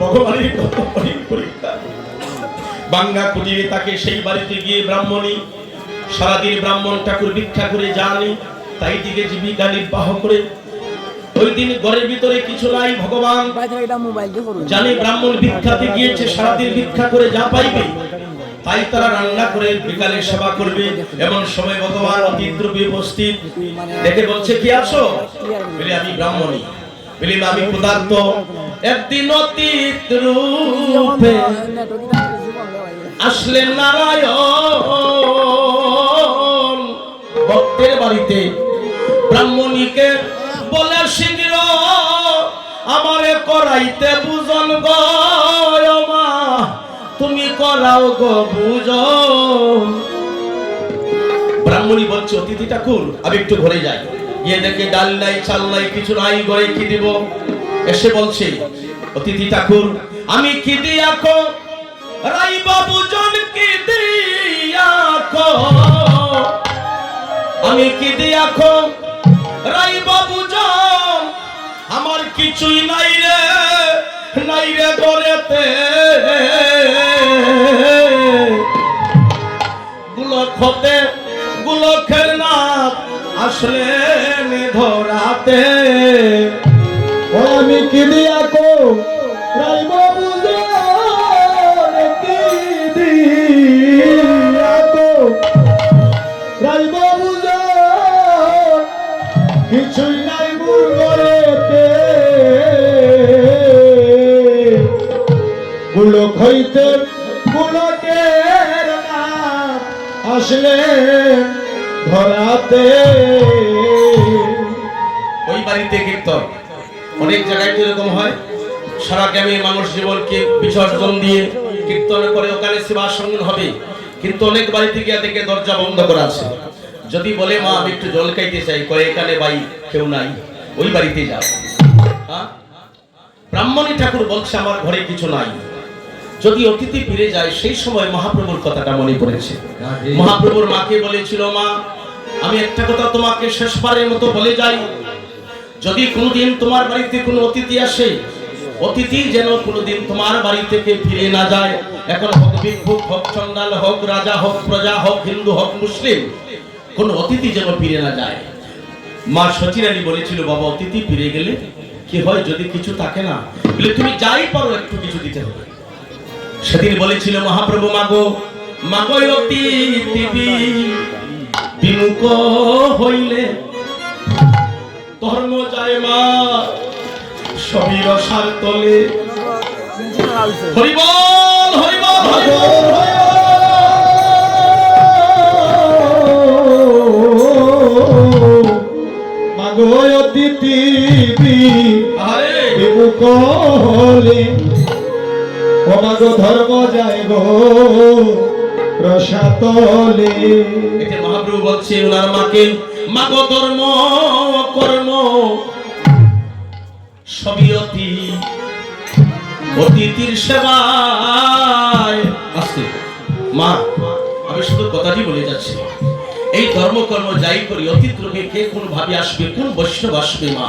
ভগবানের কত পরীক্ষা। বাঙ্গা কুটিরে তাকে সেই বাড়িতে গিয়ে ব্রাহ্মণী সারাদিন ব্রাহ্মণ ঠাকুর ভিক্ষা করে যাননি, তাই দিকে জীবিকা নির্বাহ করে ওই দিন ঘরের ভিতরে কিছু নাই। ভগবান জানে ব্রাহ্মণ ভিক্ষাতে গিয়েছে, সারাদিন ভিক্ষা করে যা পাইবে তাই তারা রান্না করে বিকালে সেবা করবে। এমন সময় ভগবান অতিদ্রব্যে উপস্থিত দেখে বলছে, কি আসো? বলে আমি ব্রাহ্মণী। বলি আমি ক্ষুধার্ত। একদিন অতীত রূপে আসলেন নারায়ণ ভক্তের বাড়িতে। ব্রাহ্মণীকে বলে শীঘ্র আমারে করাইতে বুঝন গো মা, তুমি করাও গো বুঝন। ব্রাহ্মণী বলছে, অতিথি ঠাকুর আমি একটু ঘরে যাই। গিয়ে দেখে ডাল নাই, চাল নাই, কিছু নাই, ঘরে কি দিব? এসে বলছে, অতিথি ঠাকুর আমি কি দিয়াকো রাই বাবু জন কি দিয়াকো, আমি কি দিয়াকো রাই বাবু জন, আমার কিছুই নাই রে, নাই রে ঘরেতে। গুলক হতে গুলকের নাথ আসলেন ধরাতে। আমি কি দিয়াকো রাই বাবু জন, কি দিয়াকো রাই বাবু জন, কিছুই নাই মোর ঘরেতে। গুলক হইতে গুলকের নাম আসলে ধরাতে। ওই বাড়িতে কীর্তন অনেক জায়গায় এরকম হয়, সারা গ্রামের মানুষ জীবনকে বিসর্জন দিয়ে কীর্তন করে ওখানে সেবা সঙ্গন হবে, কিন্তু অনেক বাড়িতে গিয়ে দেখে দরজা বন্ধ করা আছে। যদি বলে মা আমি একটু জল খাইতে চাই, কয়ে এখানে ভাই কেউ নাই, ওই বাড়িতে যাও। ব্রাহ্মণী ঠাকুর বলছে আমার ঘরে কিছু নাই। যদি অতিথি ফিরে যায়, সেই সময় মহাপ্রভুর কথাটা মনে পড়েছে। মহাপ্রভুর মাকে বলেছিল, মা আমি একটা কথা তোমাকে শেষবারের মতো বলে যাই, যদি কোনোদিন তোমার বাড়িতে কোনো অতিথি আসে, অতিথি যেন কোনোদিন তোমার বাড়ি থেকে ফিরে না যায়। এখন হোক ভিক্ষুক, হোক চন্ডাল, হোক রাজা, হোক প্রজা, হোক হিন্দু, হোক মুসলিম, কোন অতিথি যেন ফিরে না যায়। মা সচিরানী বলেছিল, বাবা অতিথি ফিরে গেলে কি হয়, যদি কিছু থাকে না বলে তুমি যাই পারো একটু কিছু দিতে হবে। সেদিন বলেছিল মহাপ্রভু, মাগো মাগো অতিথি বিমুখ হইলে ধর্ম যায় মা সবই রসার তলে। হরিবল হরিবল মাগো অতিথি বিমুখ হলে, ও মাগো ধর্ম যায় গো রসাতলে। এটা মহাপ্রভু বলছে ওনার মাকে, মাগো ধর্ম কর্ম সবই অতিথির সেবায় আসছে। মা আমি শুধু কথাটি বলে যাচ্ছি, এই ধর্মকর্ম যাই করি অতীত রূপে কে কোন ভাবে আসবে, কোন বৈষ্ণব আসবে মা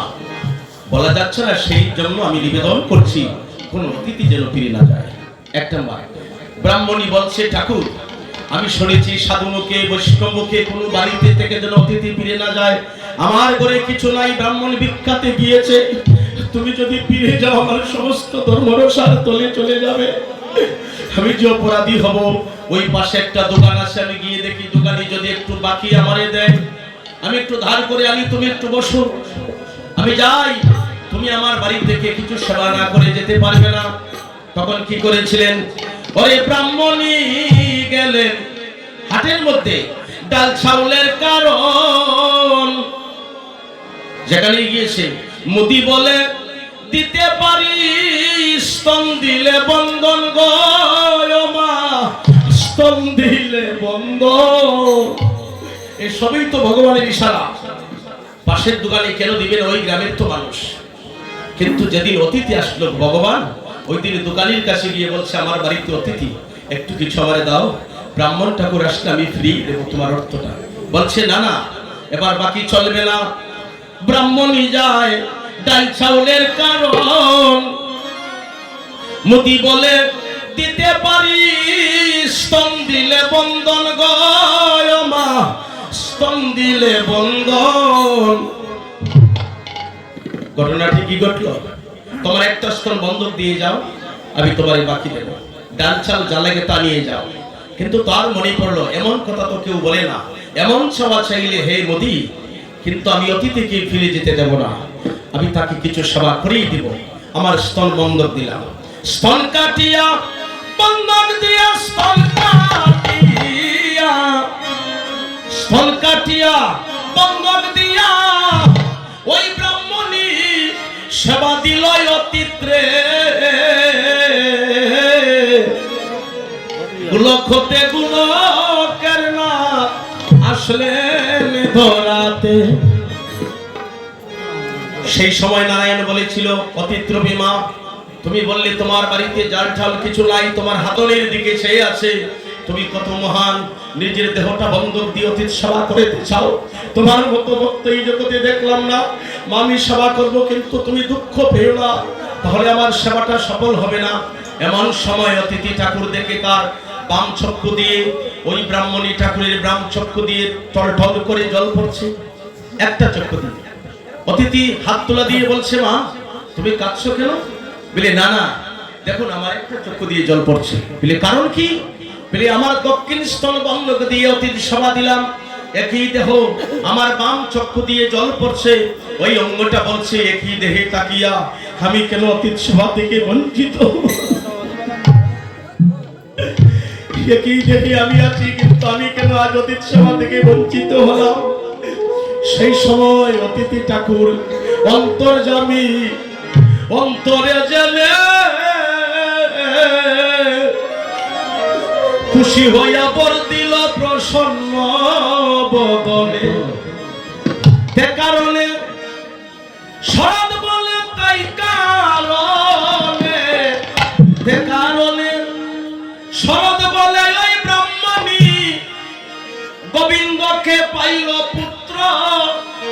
বলা যাচ্ছে না। সেই জন্য আমি নিবেদন করছি কোন অতিথি যেন ফিরে না যায়। এক নম্বর। ব্রাহ্মণী বলছে, ঠাকুর আমি শুনেছি সাধু মুখে বৈষ্ণব মুখে কোনো বাড়িতে থেকে যেন অতিথি ফিরে না যায়। আমার ঘরে কিছু নাই, ব্রাহ্মণ ভিক্ষাতে গিয়েছে, তুমি যদি ফিরে যাও আমার সমস্ত ধর্মরসার তলে চলে যাবে। আমি যে অপরাধী হব। ওই পাশে একটা দোকান আছে, আমি গিয়ে দেখি দোকানি যদি একটু বাকি আমারে দেয়, আমি একটু ধার করে আনি, তুমি একটু বসো। আমি যাই, তুমি আমার বাড়ি থেকে কিছু সেবা না করে যেতে পারবে না। তখন কি করেছিলেন, ওরে ব্রাহ্মণী গেলেন হাটের মধ্যে ডাল চাউলের কারণ যেখানে গিয়েছে, মুদি বলে দিতে পারি স্তন দিলে বন্ধন গো মা, স্তন দিলে বন্ধন। এই সবই তো ভগবানের ইশারা। পাশের দোকানে কেন দিবেন, ওই গ্রামের তো মানুষ। কিন্তু যেদিন অতিথি আসলো ভগবান, ওই দিন দোকানের কাছে গিয়ে বলছে, আমার বাড়িতে অতিথি, একটু কিছু আমারে দাও, ব্রাহ্মণ ঠাকুর আসলে আমি ফ্রি দেবো তোমার অর্থটা। বলছে না না, এবার বাকি চলবে না। ব্রাহ্মণই যায় ডাল চাউলের কারণ মোদি বলে দিতে পারি স্তন দিলে বন্ধন গয় মা স্তন দিলে বন্ধন। ঘটনাটি কি ঘটলো? তোমার একটা স্তন বন্ধক দিয়ে যাও, আমি তোমার বাকি দেব, ডাল চাল যা লাগে তা নিয়ে যাও। কিন্তু তার মনে পড়লো এমন কথা তো কেউ বলে না, এমন চাওয়া চাইলে হে মোদি কিন্তু আমি অতিথিকে ফিরে যেতে দেব না, আমি তাকে কিছু সেবা করেই দিব। আমার স্তন বন্ধক দিলাম, স্তন কাটিয়া বন্ধক দিয়া স্তন কাটিয়া বন্ধক দিয়া ওই ব্রাহ্মণী সেবা দিল অতিত্রে। গুলখতে গুলকের না আসলেন ধরাতে। সেই সময় নারায়ণ বলেছিল অতিত্রবী মা, তুমি বললে তোমার বাড়িতে জাল ঠাল কিছু নাই, তোমার হাতনের দিকে চেয়ে আছে, তুমি কত মহান, নিজের দেহটা বন্ধক দিয়ে অতীত সেবা করতে চাও। তোমার মতো ভক্ত এই জগতে দেখলাম না, আমি সেবা করব কিন্তু তুমি দুঃখ পেও না, তাহলে আমার সেবাটা সফল হবে না। এমন সময় অতিথি ঠাকুর দেখে তার বাম চক্ষু দিয়ে ওই ব্রাহ্মণী ঠাকুরের বাম চক্ষু দিয়ে টলটল করে জল পড়ছে, একটা চক্ষু দিয়ে। অতিথি হাত তোলা দিয়ে বলছে মা তুমি কাঁদছো কেন? বলে না না দেখুন আমার একটা চক্ষু দিয়ে জল পড়ছে। বলে কারণ কি? বলে আমার দক্ষিণ স্তন বন্ধক দিয়ে অতিথি সেবা দিলাম, একই দেহ আমার বাম চক্ষু দিয়ে জল পড়ছে। ওই অঙ্গটা বলছে একই দেহে তাকিয়া আমি কেন অতিথি সেবা থেকে বঞ্চিত? একই দেহে আমি আছি কিন্তু আমি কেন আজ অতিথি সেবা থেকে বঞ্চিত হলাম? সেই সময় অতিথি ঠাকুর অন্তর্যামী অন্তরে জেলে খুশি হইয়া বর দিল প্রসন্ন বদনে। তে কারণে শরৎ বলে তাই কারণে, তে কারণে শরৎ বলে ওই ব্রাহ্মণী গোবিন্দকে পাইল পুত্র,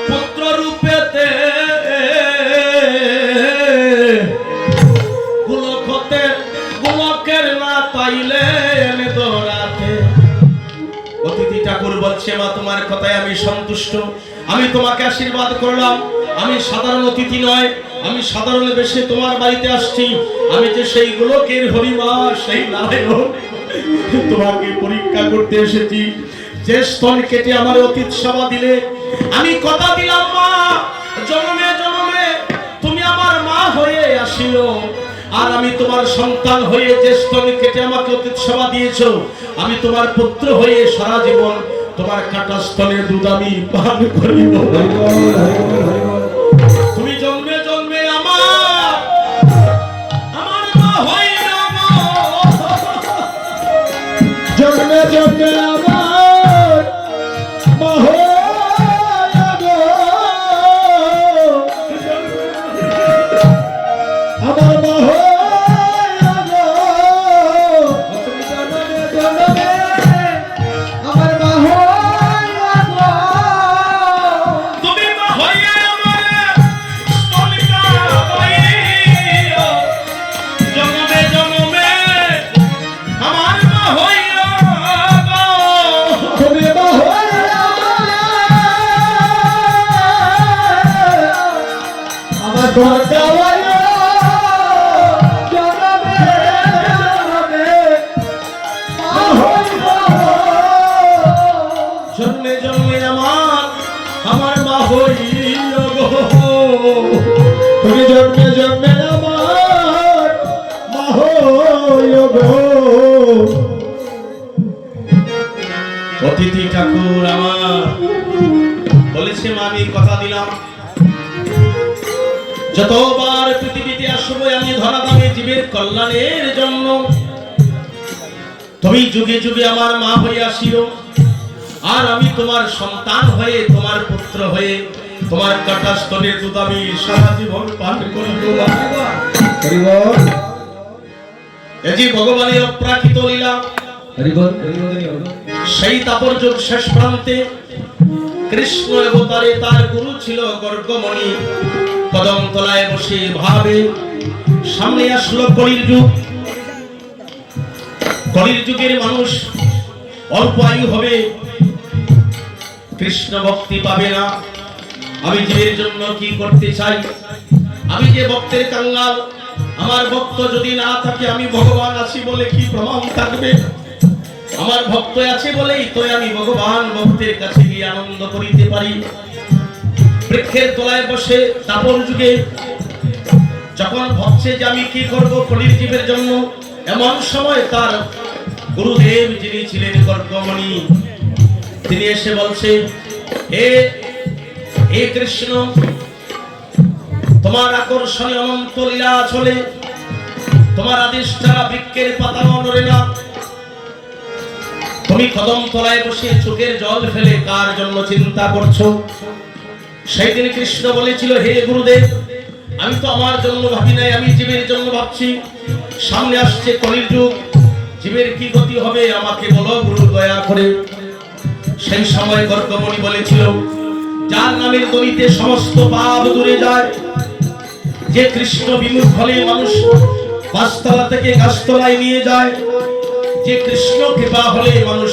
পুত্র রূপেতে গুলখতে গুলকের না পাইলে দৌড়াতে। অতিথি ঠাকুর বলছে মা তোমার কথায় আমি সন্তুষ্ট, আমি তোমাকে আশীর্বাদ করলাম। আমি সাধারণ অতিথি নয়, আমি সাধারণ বেশে তোমার বাড়িতে আসছি। আমি যে সেই গোলকের হরিমা, সেই নারায়ণ, তোমাকে পরীক্ষা করতে এসেছি। যে স্তন কেটে আমার অতীত সেবা দিলে, আমি কথা দিলাম মা জন্মে জন্মে তুমি আমার মা হয়ে আসিও, আর আমি তোমার সন্তান হয়ে যে স্তন কেটে আমাকে অতীত সেবা দিয়েছো, আমি তোমার পুত্র হয়ে সারা জীবন তোমার কাটা স্তনের দুধ আমি পান করিব। তুমি জন্মে জন্মে আমার মা হইও গো, জন্মে জন্মে আমার মা হইও গো, আমার মা হইও গো, তুমি জন্মে জন্মে আমার মা হইও গো, তুমি মা হইয়া আমার স্তনিকা হইও, জন্মে জন্মে আমার মা হইও গো, তুমি মা হইও আমার দরজা হইও, জন্মে জন্মে মা হইও, জন্মে জন্মে আমার মা হইও গো, তুমি জন্মে জন্মে আমার মা হইও গো। অতিথি ঠাকুর আমার বলেছে মা আমি কথা দিলাম যতবার পৃথিবীতে আসবো আমি ধরাধামে জীবের কল্যাণের জন্য, তুমি যুগে যুগে আমার মা হয়ে আসিও, আর আমি তোমার সন্তান হয়ে তোমার পুত্র হয়ে তোমার কাটা স্তনের দুধ আমি সারা জীবন পান করিব। এই যে ভগবানের অপ্রাকৃত লীলা, সেই তাপর যুগ শেষ প্রান্তে কৃষ্ণ অবতারে তার গুরু ছিল গর্গমণি। কদম তলায় বসে ভাবে সামনে আসলো কলির যুগ। কলির যুগের মানুষ অল্প আয়ু হবে, কৃষ্ণ ভক্তি পাবে না। আমি জীবের জন্য কি করতে চাই? আমি যে ভক্তের কাঙ্গাল, আমার ভক্ত যদি না থাকে আমি ভগবান আছি বলে কি প্রমাণ থাকবে? আমার ভক্ত আছে বলেই তো আমি ভগবান ভক্তের কাছে গিয়ে আনন্দ করিতে পারি। বৃক্ষের তলায় বসে তাপর যুগে যখন ভাবছে যে আমি কি করব কলির জীবের জন্য, এমন সময় তার গুরুদেব যিনি ছিলেন কর্কমণি, তিনি এসে বলছে, হে কৃষ্ণ, তোমার আকর্ষণে অনন্ত লীলা চলে, তোমার আদেশ ছাড়া বৃক্ষের পাতা নড়ে না। তুমি কদম তলায় বসে চোখের জল ফেলে কার জন্য চিন্তা করছো? সেই দিন কৃষ্ণ বলেছিল, হে গুরুদেব, আমি তো আমার জন্য ভাবি নাই, আমি জীবের জন্য ভাবছি। সামনে আসছে কলির যুগ, জীবের কি গতি হবে আমাকে বলো গুরু দয়া করে। সেই সময় কর্কমণি বলেছিল, যার নামের ধ্বনিতে সমস্ত পাপ দূরে যায়, যে কৃষ্ণ বিমুখ হলে মানুষ পাঁচতলা থেকে গাছতলায় নিয়ে যায়, যে কৃষ্ণ কৃপা হলে মানুষ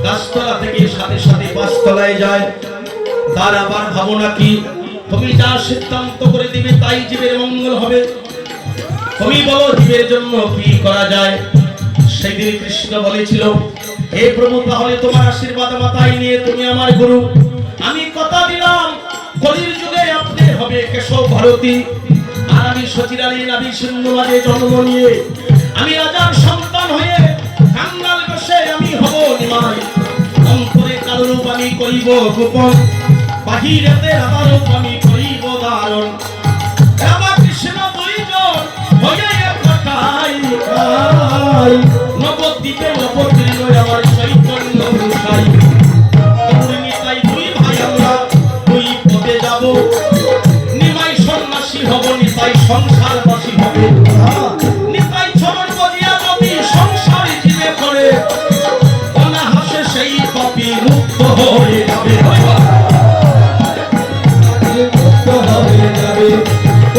গাছতলা থেকে সাথে সাথে পাঁচতলায় যায়, তার আবার ভাবনা কি? তুমি যা সিদ্ধান্ত করে দিবে তাই জীবের মঙ্গল হবে। তুমি বলো জীবের জন্য কি করা যায়? সেদিন কৃষ্ণ বলেছিল, হে প্রভু, তাহলে তোমার আশীর্বাদ মাথায় নিয়ে তুমি আমার গুরু। আমি কথা দিলাম কলির যুগে আপনি হবে কেশব ভারতী, আর আমি সচিরালী নাভি সিন্ধু মাঝে জন্ম নিয়ে আমি রাজার সন্তান হয়ে কাঙ্গাল বসে আমি হব নিমাই। অন্তরে কালো রূপ আমি করিব গোপন, বাহিরেতে রাধা রূপ আমি করিব ধারণ। রাধা কৃষ্ণ দুইজন হয়ে একটাই, নবদ্বীপে নবদ্বীপ আমার চৈতন্য রূপাই। নিতাই দুই ভাই আমরা দুই পথে যাব, নিমাই সন্ন্যাসী হব, নিতাই সংসারবাসী হবে। নিতাই চরণ বজিয়া যদি সংসার জীবে করে, অনাহাসে সেই পাপী মুক্ত হয়ে যাবে। মুক্ত হয়ে যাবে,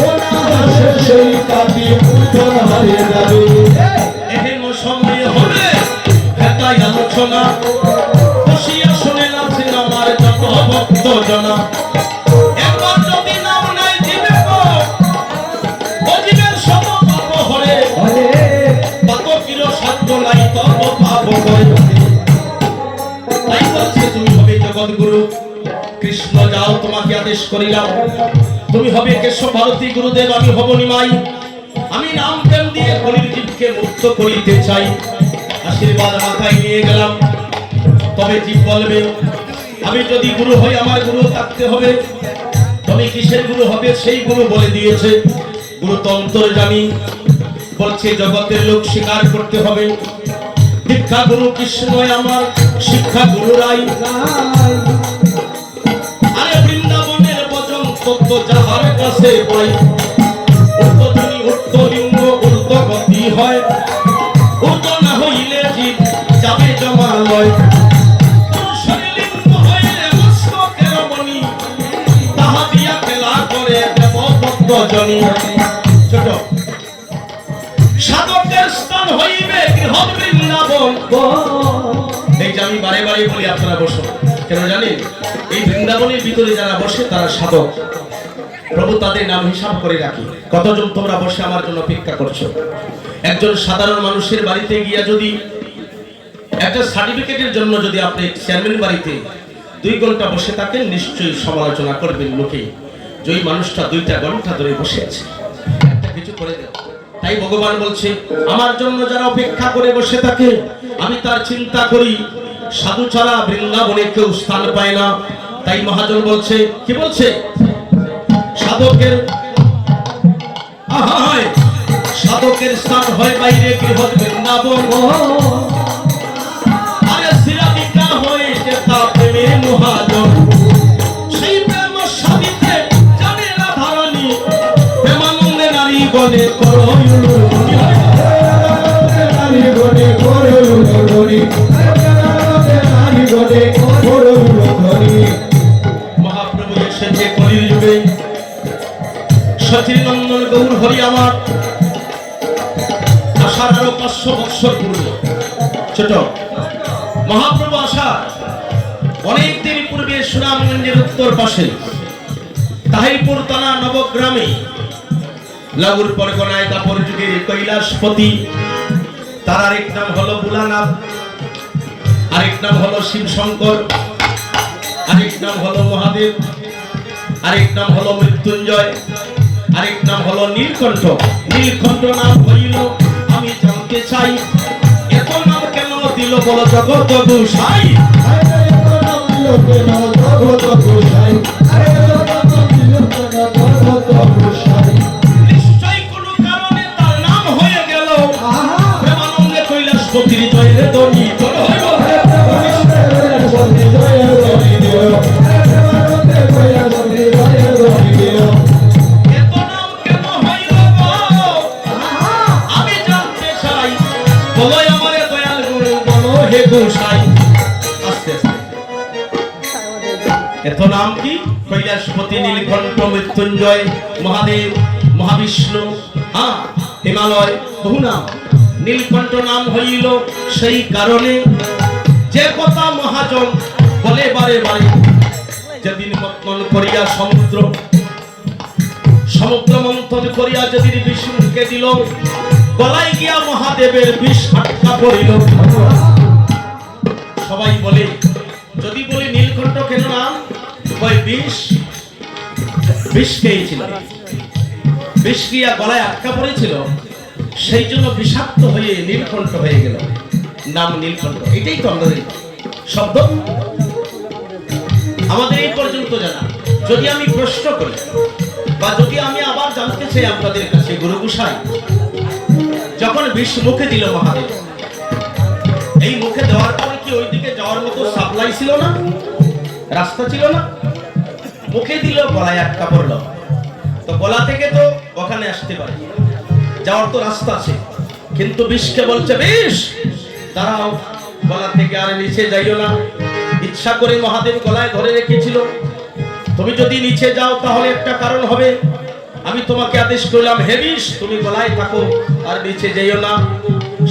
অনায়াসে সেই পাপী মুক্ত হয়ে যাবে। এহেন সময় হবে এটাই আলোচনা, বসিয়া শুনে নাচেন আমার যত ভক্ত জনা। একবার যদি নাম নাই দিবে জীবের সব পাপ হরে, পাপ কির সাধ্য নাই তব পাপ হয়। তাই বলছে তুমি হবে জগৎগুরু। কৃষ্ণ যাও, তোমাকে আদেশ করিলাম, তুমি হবে কেশব ভারতী। গুরুদেব, আমি হব নিমাই। আমি নাম প্রেম দিয়ে কলির জীবকে মুক্ত করিতে চাই। আশীর্বাদ মাথায় নিয়ে গেলাম। তবে জীব বলবে, আমি যদি গুরু হই আমার গুরু থাকতে হবে। তুমি কিসের গুরু হবে? সেই গুরু বলে দিয়েছে, গুরু তো অন্তর্যামী। বলছে জগতের লোক স্বীকার করতে হবে, দীক্ষা গুরু কৃষ্ণ আমার, শিক্ষা গুরু রাই। আরে বৃন্দাবনের বচন তত্ত্ব যাহার কাছে পাই, উর্ধ্বধ্বনি উর্ধ্বলিঙ্গ ঊর্ধ্বগতি হয়, ঊর্ধ্ব না হইলে জীব যাবে জমালয়। পুরুষলিঙ্গ হইলে মস্তকের মণি, তাহা দিয়া খেলা করে দেবভক্তজনী। ছোট সাধকের স্থান হইবে গৃহ বৃন্দাবন। এই যে আমি বারে বারে বলি আপনারা বসুন, কেন জানেন? এই বৃন্দাবনের ভিতরে যারা বসে তারা সাধক। প্রভু তাদের নাম হিসাব করে রাখি। কতজন তোমরা বসে আমার জন্য অপেক্ষা করছো? একজন সাধারণ মানুষের বাড়িতে গিয়া যদি একটা সার্টিফিকেটের জন্য যদি আপনি চেয়ারম্যান বাড়িতে 2 ঘন্টা বসে থাকেন, নিশ্চয়ই সমালোচনা করবেন লোকে, যে ওই মানুষটা 2টা ঘন্টা ধরে বসে আছে, একটা কিছু করে দেও। তাই ভগবান বলছে, আমার জন্য যারা অপেক্ষা করে বসে থাকে আমি তার চিন্তা করি। সাধু ছাড়া বৃন্দাবনে কেউ স্থান পায় না। তাই মহাজন বলছে, কি বলছে? সাধকের সাধকের স্থান হয় বাইরে গৃহ বৃন্দাবন। আরে শিরাবিকা হয়েছে তা প্রেমের মহাজন। সেই প্রেম সাবিতে জানে না ধারণী, প্রেমানন্দে নারী বলে করো নারী বনে করো ধরি, নারী বনে করো ধরি। মহাপ্রভু এসেছে কলির যুগে। প্রাচীর নন্দন গৌর হরি আমার আসার আরো 500 বৎসর পূর্বে ছোট মহাপ্রভু আসার অনেক দিন পূর্বে সুনামগঞ্জের উত্তর পাশে তাহিরপুর থানা নবগ্রামে লাগুর পরগনায় দাপর যুগের কৈলাসপতি, তার আরেক নাম হলো বুলানাথ, আরেক নাম হলো শিবশঙ্কর, আরেক নাম হলো মহাদেব, আরেক নাম হলো মৃত্যুঞ্জয়, আরেক নাম হলো নীলকণ্ঠ। নীলকণ্ঠ নাম হইল আমি জানতে চাই এত নাম কেন দিল বলো জগৎ গোসাই। নিশ্চয় কোনো কারণে তার নাম হয়ে গেল প্রেমানন্দে কৈলাসপতির জয়ের ধ্বনি জয় হইল। এত নাম কেন হইল আমি জানতে চাই, বলো আমারে দয়াল গুরু বলো হে গোসাই। আস্তে আস্তে এত নাম কি? কৈলাসপতি, নীলকণ্ঠ, মৃত্যুঞ্জয়, মহাদেব, মহাবিষ্ণু, হিমালয়, বহু নাম। নীলকণ্ঠ নাম হইল সেই কারণে যে কথা মহাজন বলে বারে বারে, যেদিন মন্থন করিয়া সমুদ্র মন্থন করিয়া যেদিন বিষ্ণুকে দিল, গলায় গিয়া মহাদেবের বিষ আটকা পড়িল। সবাই বলে, যদি বলি নীলকণ্ঠ কেন নাম, কয় বিষ খেয়েছিল, বিষ গিয়া গলায় আটকা পড়েছিল, সেই জন্য বিষাক্ত হয়ে নীলকণ্ঠ হয়ে গেল, নাম নীলকণ্ঠ। এটাই তো আমাদের শব্দ, আমাদের এই পর্যন্ত জানা। যদি আমি প্রশ্ন করি বা যদি আমি আবার জানতে চাই আপনাদের কাছে, গুরু গোসাই যখন বিষ মুখে দিল মহাদেব, এই মুখে দেওয়ার পরে কি ওইদিকে যাওয়ার মতো সাপ্লাই ছিল না, রাস্তা ছিল না? মুখে দিল, গলায় আটকা পড়লো, তো গলা থেকে তো ওখানে আসতে পারে, যাওয়ার তো রাস্তা আছে, কিন্তু বিষকে বলছে বিষ দাঁড়াও, গলা থেকে আর নিচে যাইও না। ইচ্ছা করে মহাদেব গলায় ধরে রেখেছিল, তুমি যদি নিচে যাও তাহলে একটা কারণ হবে, আমি তোমাকে আদেশ করলাম হে বিষ তুমি গলায় থাকো আর নিচে যাইও না।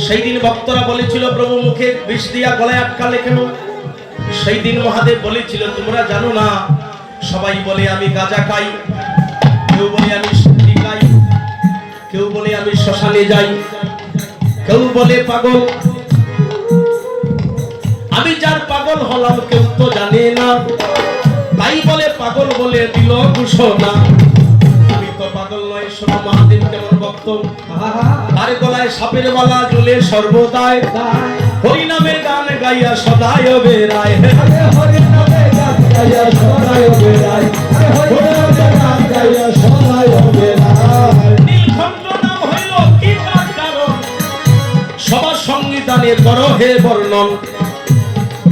সেই দিন ভক্তরা বলেছিল প্রভু মুখে বিষ দিয়া গলায় আটকালে কেন? সেই দিন মহাদেব বলেছিল তোমরা জানো না, সবাই বলে আমি গাঁজা খাই, কেউ বলে আমি সিদ্ধি খাই, কেউ বলে আমি শ্মশানে যাই, কেউ বলে পাগল। আমি যার পাগল হলাম কেউ তো জানে না, তাই বলে পাগল বলে দিল ঘোষণা। আমি তো পাগল নয়, শোনো মহাদেব কেমন ভক্ত, তার গলায় সাপের মালা ঝুলে সর্বদাই, হরি নামের গান গাইয়া সদায় বেড়ায়, হরি নামের গান গাইয়া সদায় বেড়ায়, হরি নামের গান গাইয়া সদায় বেড়ায়। নীলকণ্ঠ নাম হইল কি তার কারণ, সবার সংবিধানে করো হে বর্ণন।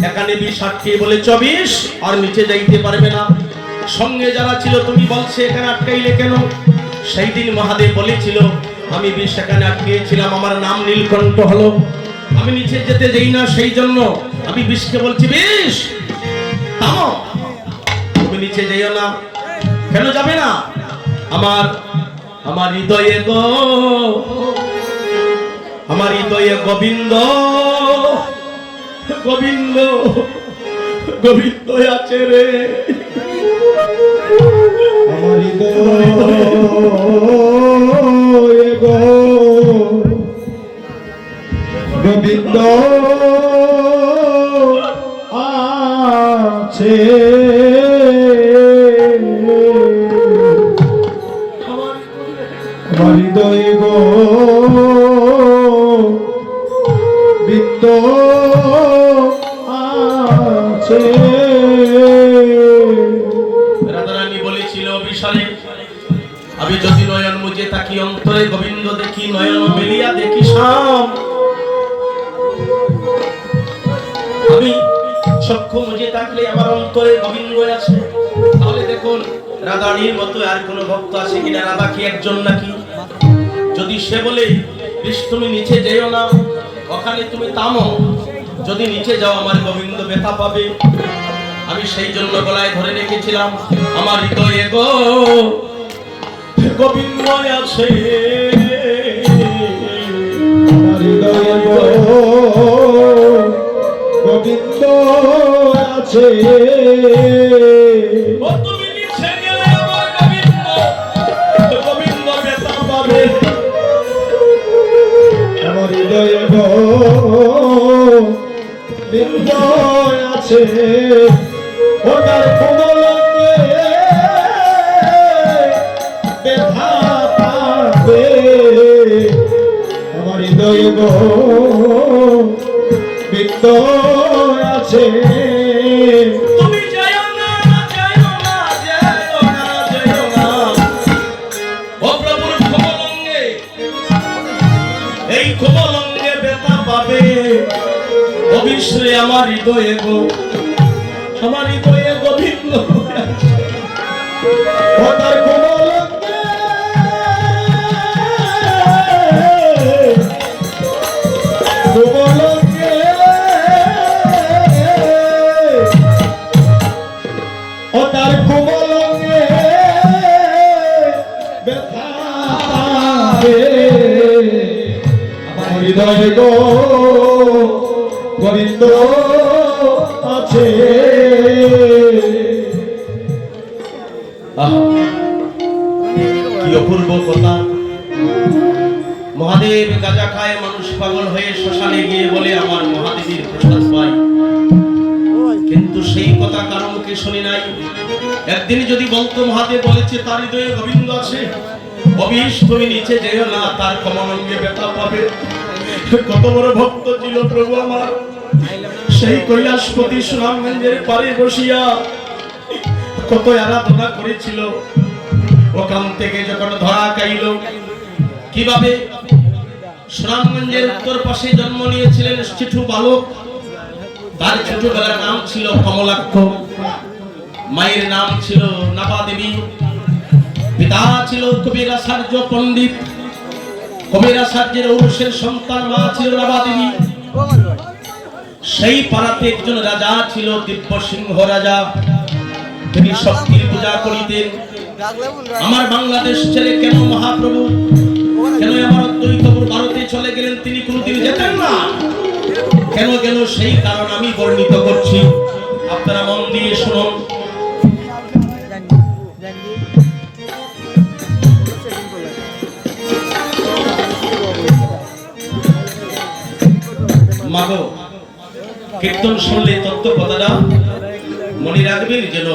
এখানে বিষ আটকে বলে 24 আর নিচে যাইতে পারবে না। সঙ্গে যারা ছিল তুমি বলছে এখানে আটকাইলে কেন? সেই দিন মহাদেব বলেছিল আমি বিষ এখানে আটকিয়েছিলাম, আমার নাম নীলকণ্ঠ হলো, আমি নিচে যেতে যাই না, সেই জন্য আমি বিষকে বলছি বিষ থামো, তুমি নিচে যাইও না। কেন যাবে না? আমার হৃদয়ে গো, আমার হৃদয়ে গোবিন্দ গোবিন্দ গোবিন্দ আছে রে, আমার হৃদয়ে গো গোবিন্দ আছে, আমার হৃদয়ে গো বিন্দ আছে। রাধারানী বলেছিল বিশালে আমি যদি নয়ন মুজে তাকি অন্তরে গোবিন্দ দেখি, নয়ন মেলিয়া দেখি শ্যাম। আমি চক্ষু মুজে থাকলে আমার অন্তরে গোবিন্দ আছে। তাহলে দেখুন রাধারানীর মতো আর কোন ভক্ত আছে কিনা? রাধা কি একজন নাকি? যদি সে বলে তুমি নিচে যেও না, ওখানে তুমি থামো, যদি নিচে যাও আমার গোবিন্দ ব্যথা পাবে। আমি সেই জন্য গলায় ধরে রেখেছিলাম আমার হৃদয়ে গো গোবিন্দ আছে আমার হৃদয়ে গো গোবিন্দ আছে। ও তুমি নিচে গেলে আমার গোবিন্দ গোবিন্দ বেতা পাবে। আমার হৃদয়ে গো গোবিন্দ আছে, ওটার কোমলঙ্গে ব্যথা পাবে। আমার হৃদয়ে গো গোবিন্দ আছে। তুমি যাও না যাও না যাও না যাও না ও প্রভুর কোমলঙ্গে এই কোমলঙ্গে বেতা পাবে। অবিশ্রে আমার হৃদয়ে গো আমার হৃদয়ে গোবিন্দ আছে। ওটার কোমলঙ্গে কোমলঙ্গে ওটার কোমলঙ্গে ব্যথা পাবে। আমার হৃদয়ে গো গোবিন্দ আছে। আহা, কি অপূর্ব কথা। মহাদেব গাঁজা খায়, মানুষ পাগল হয়ে শ্মশানে গিয়ে বলে আমার মহাদেবীর প্রসাদ পাই, কিন্তু সেই কথা কারো মুখে শুনি নাই। একদিন যদি বলতো মহাদেব বলেছে তার হৃদয়ে গোবিন্দ আছে, অবিশ তুমি নিচে যেও না, তার কমলঙ্গে ব্যথা পাবে। কত বড় ভক্ত ছিল প্রভু আমার, সেই কৈলাসপতি সুনামগঞ্জের পারে বসিয়া কত আরাধনা করেছিল। ওখান থেকে যখন ধরা খাইল, কিভাবে সুনামগঞ্জের উত্তর পাশে জন্ম নিয়েছিলেন শিশু বালক, তার ছোটবেলার নাম ছিল কমলাক্ষ, মায়ের নাম ছিল নাবা দেবী, পিতা ছিল কবিরাচার্য পণ্ডিত, কবিরাচার্যের ঔরসের সন্তান মা ছিল নাবা দেবী। সেই পাড়াতে একজন রাজা ছিল, দিব্য সিংহ রাজা, তিনি শক্তির পূজা করিতেন। আমার বাংলাদেশ ছেড়ে কেন মহাপ্রভু, কেন আমার অদ্বৈতপুর ভারতে চলে গেলেন, তিনি কোনদিন যেতেন না। কেন কেন সেই কারণ আমি বর্ণিত করছি, আপনারা মন দিয়ে শুনুন। মাগো, কীর্তন শুনলে তত্ত্ব কথাটা মনে রাখবেন, যেন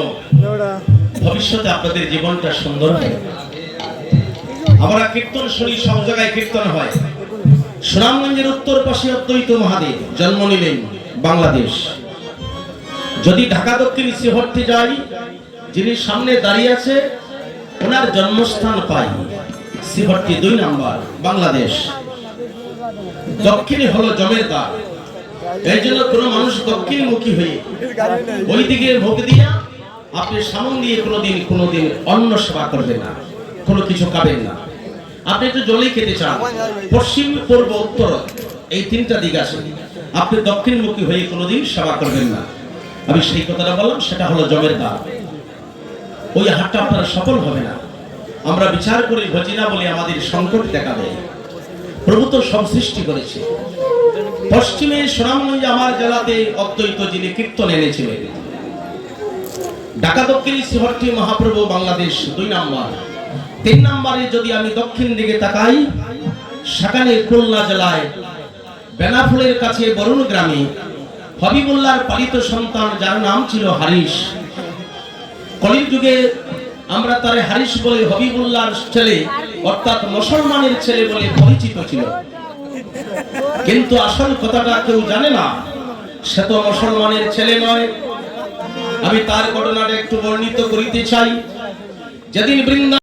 ভবিষ্যতে আপনাদের জীবনটা সুন্দর হয়। আমরা কীর্তন শুনি, সব জায়গায় কীর্তন হয়। সুনামগঞ্জের উত্তর পাশে অদ্বৈত মহাদেব জন্ম নিলেন, বাংলাদেশ। যদি ঢাকা দক্ষিণ শ্রীহট্টে যাই, যিনি সামনে দাঁড়িয়ে আছে ওনার জন্মস্থান পাই শ্রীহট্টি 2 নম্বর, বাংলাদেশ। দক্ষিণে হলো জমের দ্বার, এই জন্য কোন মানুষ দক্ষিণমুখী হয়ে ওই দিকে মুখ দিয়া আপনি সামন দিয়ে কোনোদিন অন্ন সেবা করবেন না, কোনো কিছু খাবেন না। আপনি একটু জলই খেতে চান, পশ্চিম পূর্ব উত্তর এই 3টা দিক আছে, আপনি দক্ষিণমুখী হয়ে কোনোদিন সেবা করবেন না। আমি সেই কথাটা বললাম, সেটা হলো জমের দ্বার। ওই হাটটা আপনারা সফল হবে না। আমরা বিচার করি ভজি না বলে আমাদের সংকট দেখা দেয়। প্রভু তো সব সৃষ্টি করেছে। পশ্চিমে সুনামগঞ্জ আমার জেলাতে অদ্বৈত যিনি কীর্তন এনেছিলেন। ঢাকা দক্ষিণ শ্রীহট্টি মহাপ্রভু বাংলাদেশ 2 নম্বর। 3 নম্বরে যদি আমি দক্ষিণ দিকে তাকাই, সেখানে খুলনা জেলায় বেনাফুলের কাছে বরুণ গ্রামে হবিবুল্লাহর পালিত সন্তান, যার নাম ছিল হারিস। কলির যুগে আমরা তারে হারিস বলে, হবিবুল্লাহর ছেলে অর্থাৎ মুসলমানের ছেলে বলে পরিচিত ছিল। কিন্তু আসল কথাটা কেউ জানে না, সে তো মুসলমানের ছেলে নয়। আমি তার ঘটনাটা একটু বর্ণিত করিতে চাই। যেদিন বৃন্দা